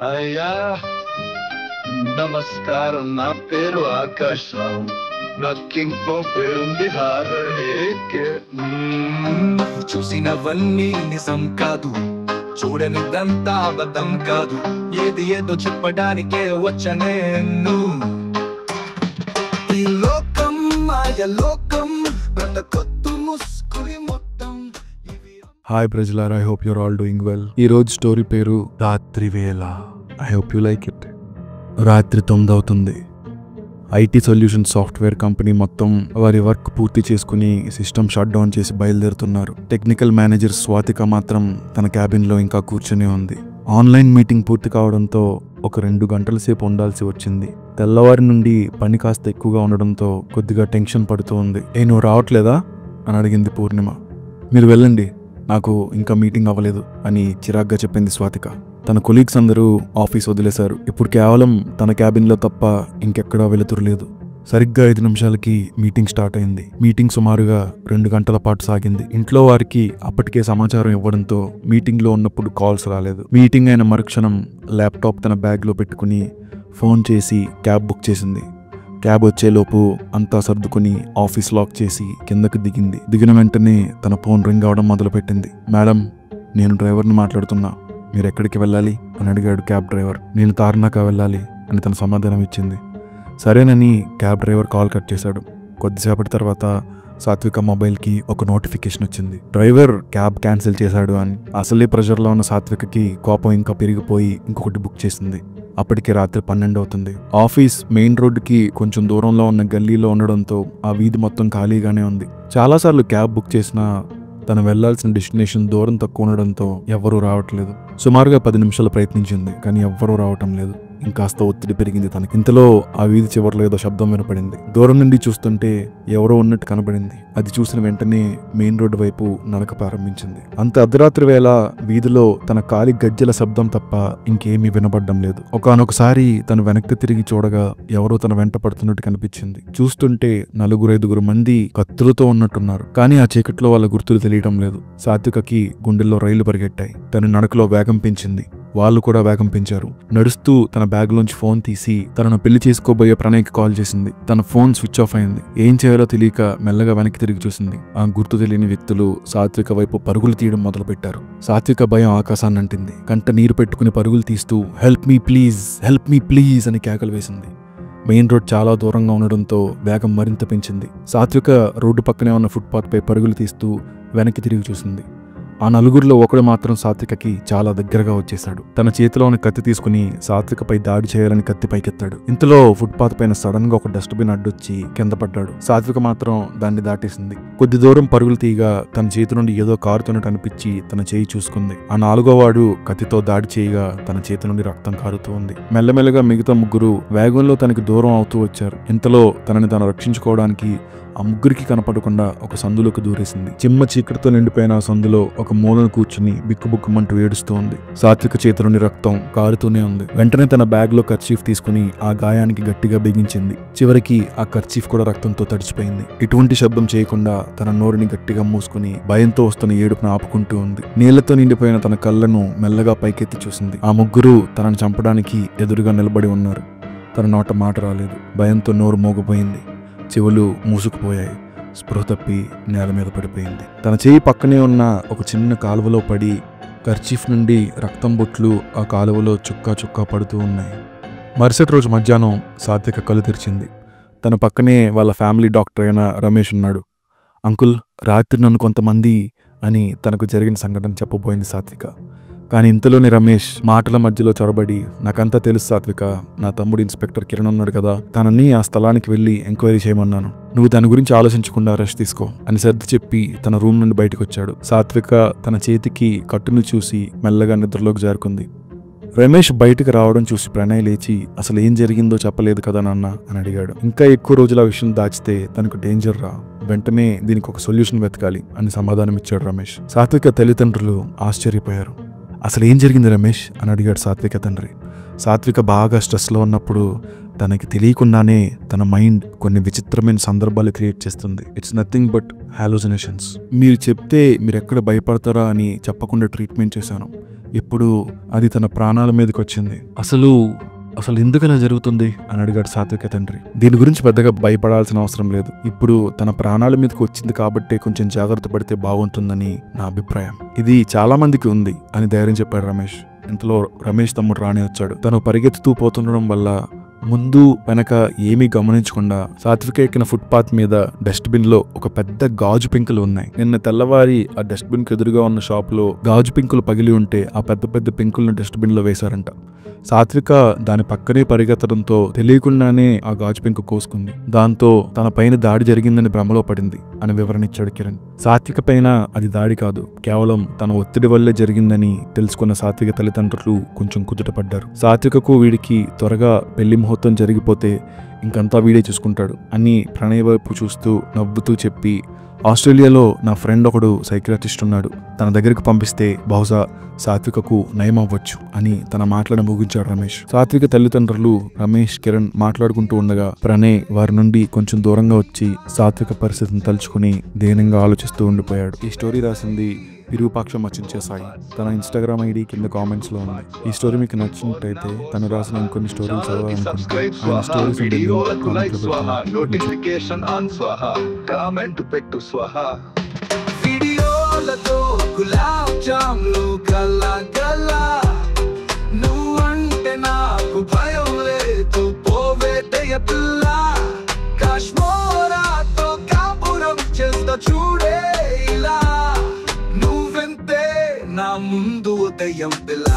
అయ్యా నమస్కారం, నా పేరు ఆకాశం, నాకింకో పేరుంది హారడేకే. చూసినవన్నీ నిజం కాదు, చూడనిదంతా అబద్ధం కాదు, ఏది ఏదో చెప్పడానికే వచ్చనేను. ఈ లోకం మాయ లోకం, బ్రతకొద్దు ముస్కురి మొత్తం. హాయ్ ప్రజలారా, I hope your all doing well. ఈరోజు స్టోరీ పేరు రాత్రి వేళ. I hope you like it. రాత్రి 9 అవుతుంది. ఐటీ సొల్యూషన్ సాఫ్ట్వేర్ కంపెనీ మొత్తం వారి వర్క్ పూర్తి చేసుకుని సిస్టమ్ షట్ డౌన్ చేసి బయలుదేరుతున్నారు. టెక్నికల్ మేనేజర్ స్వాతిక మాత్రం తన క్యాబిన్లో ఇంకా కూర్చొని ఉంది. ఆన్లైన్ మీటింగ్ పూర్తి కావడంతో ఒక 2 గంటల సేపు ఉండాల్సి వచ్చింది. తెల్లవారి నుండి పని కాస్త ఎక్కువగా ఉండడంతో కొద్దిగా టెన్షన్ పడుతూ ఉంది. నువ్వు రావట్లేదా అని అడిగింది పూర్ణిమ. మీరు వెళ్ళండి, నాకు ఇంకా మీటింగ్ అవ్వలేదు అని చిరాగ్గా చెప్పింది స్వాతిక. తన కొలీగ్స్ అందరూ ఆఫీస్ వదిలేశారు. ఇప్పుడు కేవలం తన క్యాబిన్లో తప్ప ఇంకెక్కడా వెలుతురు లేదు. సరిగ్గా 5 నిమిషాలకి మీటింగ్ స్టార్ట్ అయింది. మీటింగ్ సుమారుగా 2 గంటల పాటు సాగింది. ఇంట్లో వారికి అప్పటికే సమాచారం ఇవ్వడంతో మీటింగ్లో ఉన్నప్పుడు కాల్స్ రాలేదు. మీటింగ్ అయిన మరుక్షణం ల్యాప్టాప్ తన బ్యాగ్లో పెట్టుకుని ఫోన్ చేసి క్యాబ్ బుక్ చేసింది. క్యాబ్ వచ్చేలోపు అంతా సర్దుకుని ఆఫీస్ లాక్ చేసి కిందకు దిగింది. దిగిన వెంటనే తన ఫోన్ రింగ్ అవడం మొదలుపెట్టింది. మేడం, నేను డ్రైవర్ని మాట్లాడుతున్నా, మీరు ఎక్కడికి వెళ్ళాలి అని అడిగాడు క్యాబ్ డ్రైవర్. నేను తార్నాక వెళ్ళాలి అని తన సమాధానం ఇచ్చింది. సరేనని క్యాబ్ డ్రైవర్ కాల్ కట్ చేశాడు. కొద్దిసేపటి తర్వాత సాత్విక మొబైల్కి ఒక నోటిఫికేషన్ వచ్చింది. డ్రైవర్ క్యాబ్ క్యాన్సిల్ చేశాడు అని. అసలే ప్రెషర్లో ఉన్న సాత్వికకి కోపం ఇంకా పెరిగిపోయి ఇంకొకటి బుక్ చేసింది. అప్పటికి రాత్రి 12 అవుతుంది. ఆఫీస్ మెయిన్ రోడ్డుకి కొంచెం దూరంలో ఉన్న గల్లీలో ఉండడంతో ఆ వీధి మొత్తం ఖాళీగానే ఉంది. చాలాసార్లు క్యాబ్ బుక్ చేసినా తను వెళ్లాల్సిన డెస్టినేషన్ దూరం తక్కువ ఉండడంతో ఎవ్వరూ రావట్లేదు. సుమారుగా 10 నిమిషాలు ప్రయత్నించింది, కానీ ఎవ్వరూ రావటం లేదు. ఇంకాస్త ఒత్తిడి పెరిగింది తనకి. ఇంతలో ఆ వీధి చివరిలో ఏదో శబ్దం వినపడింది. దూరం నుండి చూస్తుంటే ఎవరో ఉన్నట్టు కనపడింది. అది చూసిన వెంటనే మెయిన్ రోడ్డు వైపు నడక ప్రారంభించింది. అంత అర్ధరాత్రి వేళ వీధిలో తన కాలి గజ్జెల శబ్దం తప్ప ఇంకేమీ వినపడడం లేదు. ఒకానొకసారి తను వెనక్కి తిరిగి చూడగా ఎవరో తన వెంట పడుతున్నట్టు కనిపించింది. చూస్తుంటే 4-5 మంది కత్తులతో ఉన్నట్టున్నారు, కానీ ఆ చీకట్లో వాళ్ళ గుర్తులు తెలియడం లేదు. సాత్వికకి గుండెల్లో రైళ్లు పరిగెట్టాయి. తన నడకలో వేగం పెంచింది. వాళ్ళు కూడా వేగం పెంచారు. నడుస్తూ తన బ్యాగ్లోంచి ఫోన్ తీసి తనను పెళ్లి చేసుకోబోయే ప్రణయ్కి కాల్ చేసింది. తన ఫోన్ స్విచ్ ఆఫ్ అయింది. ఏం చేయాలో తెలియక మెల్లగా వెనక్కి తిరిగి చూసింది. ఆ గుర్తు తెలియని వ్యక్తులు సాత్విక వైపు పరుగులు తీయడం మొదలుపెట్టారు. సాత్విక భయం ఆకాశాన్ని అంటింది. కంట నీరు పెట్టుకుని పరుగులు తీస్తూ help me please, help me please అని కేకలు వేసింది. మెయిన్ రోడ్ చాలా దూరంగా ఉండడంతో వేగం మరింత పెంచింది. సాత్విక రోడ్డు పక్కనే ఉన్న ఫుట్పాత్ పై పరుగులు తీస్తూ వెనక్కి తిరిగి చూసింది. ఆ 4గురిలో ఒకడు మాత్రం సాత్వికకి చాలా దగ్గరగా వచ్చేశాడు. తన చేతిలోని కత్తి తీసుకుని సాత్వికపై దాడి చేయాలని కత్తి పైకెత్తాడు. ఇంతలో ఫుట్పాత్ పైన సడన్ గా ఒక డస్ట్బిన్ అడ్డొచ్చి కింద పడ్డాడు. సాత్విక మాత్రం దాన్ని దాటేసింది. కొద్ది దూరం పరుగులు తీయగా తన చేతి నుండి ఏదో కారుతున్నట్టు అనిపించి తన చేయి చూసుకుంది. ఆ 4గో వాడు కత్తితో దాడి చేయగా తన చేతి నుండి రక్తం కారుతూ ఉంది. మెల్లమెల్లగా మిగతా 3 వేగంలో తనకి దూరం అవుతూ వచ్చారు. ఇంతలో తనని తాను రక్షించుకోవడానికి ఆ 3కి కనపడకుండా ఒక సందులోకి దూరేసింది. చిమ్మ చీకటితో నిండిపోయిన ఆ సందులో ఒక మూలను కూర్చుని బిక్కుబుక్కుమంటూ ఏడుస్తూ ఉంది. సాత్విక చేతి నుండి రక్తం కారుతూనే ఉంది. వెంటనే తన బ్యాగ్ లో కర్చీఫ్ తీసుకుని ఆ గాయానికి గట్టిగా బిగించింది. చివరికి ఆ కర్చీఫ్ కూడా రక్తంతో తడిచిపోయింది. ఎటువంటి శబ్దం చేయకుండా తన నోరుని గట్టిగా మూసుకుని భయంతో వస్తున్న ఏడుపును ఆపుకుంటూ ఉంది. నీళ్లతో నిండిపోయిన తన కళ్ళను మెల్లగా పైకెత్తి చూసింది. ఆ 3 తనను చంపడానికి ఎదురుగా నిలబడి ఉన్నారు. తన నోట మాట రాలేదు. భయంతో నోరు మోగపోయింది. చెవులు మూసుకుపోయాయి. స్పృహ తప్పి నేల మీద పడిపోయింది. తన చేయి పక్కనే ఉన్న ఒక చిన్న కాలువలో పడి కర్చీఫ్ నుండి రక్తం బొట్లు ఆ కాలువలో చుక్కా చుక్కా పడుతూ ఉన్నాయి. మరుసటి రోజు మధ్యాహ్నం సాత్విక కళ్ళు తెరిచింది. తన పక్కనే వాళ్ళ ఫ్యామిలీ డాక్టర్ అయిన రమేష్ ఉన్నాడు. అంకుల్, రాత్రి నన్ను కొంతమంది అని తనకు జరిగిన సంఘటన చెప్పబోయింది సాత్విక. కానీ ఇంతలోనే రమేష్ మాటల మధ్యలో చొరబడి, నాకంతా తెలుసు సాత్విక, నా తమ్ముడు ఇన్స్పెక్టర్ కిరణ్ ఉన్నాడు కదా, తనని ఆ స్థలానికి వెళ్ళి ఎంక్వైరీ చేయమన్నాను, నువ్వు దాని గురించి ఆలోచించకుండా రెస్ట్ తీసుకో అని సర్ది చెప్పి తన రూమ్ నుండి బయటకు వచ్చాడు. సాత్విక తన చేతికి కట్టును చూసి మెల్లగా నిద్రలోకి జారుకుంది. రమేష్ బయటకు రావడం చూసి ప్రణయ్ లేచి, అసలు ఏం జరిగిందో చెప్పలేదు కదా నాన్న అని అడిగాడు. ఇంకా ఎక్కువ రోజుల ఆ విషయం దాచితే తనకు డేంజర్ రా, వెంటనే దీనికి ఒక సొల్యూషన్ వెతకాలి అని సమాధానం ఇచ్చాడు రమేష్. సాత్విక తల్లిదండ్రులు ఆశ్చర్యపోయారు. అసలు ఏం జరిగింది రమేష్ అని అడిగాడు సాత్విక తండ్రి. సాత్విక బాగా స్ట్రెస్లో ఉన్నప్పుడు తనకి తెలియకుండానే తన మైండ్ కొన్ని విచిత్రమైన సందర్భాలు క్రియేట్ చేస్తుంది. It's nothing but hallucinations. మీరు చెప్తే మీరు ఎక్కడ భయపడతారా అని చెప్పకుండా ట్రీట్మెంట్ చేశాను. ఇప్పుడు అది తన ప్రాణాల మీదకి వచ్చింది. అసలు ఎందుకలా జరుగుతుంది అని అడిగాడు సాత్విక తండ్రి. దీని గురించి పెద్దగా భయపడాల్సిన అవసరం లేదు. ఇప్పుడు తన ప్రాణాల మీదకి వచ్చింది కాబట్టి కొంచెం జాగ్రత్త పడితే బాగుంటుందని నా అభిప్రాయం. ఇది చాలా మందికి ఉంది అని ధైర్యం చెప్పాడు రమేష్. ఇంతలో రమేష్ తమ్ముడు రాణి వచ్చాడు. తను పరిగెత్తుతూ పోతుండడం వల్ల ముందు వెనక ఏమీ గమనించకుండా సాత్విక ఎక్కిన ఫుట్పాత్ మీద డస్ట్బిన్ లో ఒక పెద్ద గాజు పెంకులు ఉన్నాయి. నిన్న తెల్లవారి ఆ డస్ట్బిన్ కు ఎదురుగా ఉన్న షాప్ లో గాజు పెంకులు పగిలి ఉంటే ఆ పెద్ద పెద్ద పెంకులను డస్ట్బిన్ లో వేశారంట. సాత్విక దాని పక్కనే పరిగెత్తడంతో తెలియకుండానే ఆ గాజు పెంకు కోసుకుంది. దాంతో తన పైన దాడి జరిగిందని భ్రమలో పడింది అని వివరణ ఇచ్చాడు కిరణ్. సాత్విక పైన అది దాడి కాదు, కేవలం తన ఒత్తిడి వల్లే జరిగిందని తెలుసుకున్న సాత్విక తల్లిదండ్రులు కొంచెం కుదుటపడ్డారు. సాత్వికకు వీడికి త్వరగా పెళ్లి ముహూర్తం జరిగిపోతే ఇంకంతా వీడే చూసుకుంటాడు అని ప్రణయ్ వైపు చూస్తూ నవ్వుతూ చెప్పి, ఆస్ట్రేలియాలో నా ఫ్రెండ్ ఒకడు సైకియాట్రిస్ట్ ఉన్నాడు, తన దగ్గరికి పంపిస్తే బహుశా సాత్వికకు నయం అవ్వచ్చు అని తన మాటలను ముగించాడు రమేష్. సాత్విక తల్లిదండ్రులు రమేష్ కిరణ్ మాట్లాడుకుంటూ ఉండగా ప్రణయ్ వారి నుండి కొంచెం దూరంగా వచ్చి సాత్విక పరిస్థితిని తలుచుకుని దీనంగా ఆలోచిస్తూ ఉండిపోయాడు. ఈ స్టోరీ రాసింది విరూపాక్ష మచించే సాయి. తన ఇన్స్టాగ్రామ్ ఐడి కింద కామెంట్స్ లో ఉంది. ఈ స్టోరీ మీకు నచ్చినట్టయితే తను రాసిన ఇంకొన్ని స్టోరీలు వీడియోలతో గులాబ్ జామ్లు గల్లా నువ్వంటే నాకు భయం లేదు పోవే దయ పిల్ల కాశ్మోరాతో కాపురం చేస్తా చూడే ఇలా నువ్వెంతే నా ముందు ఉదయం పిల్ల.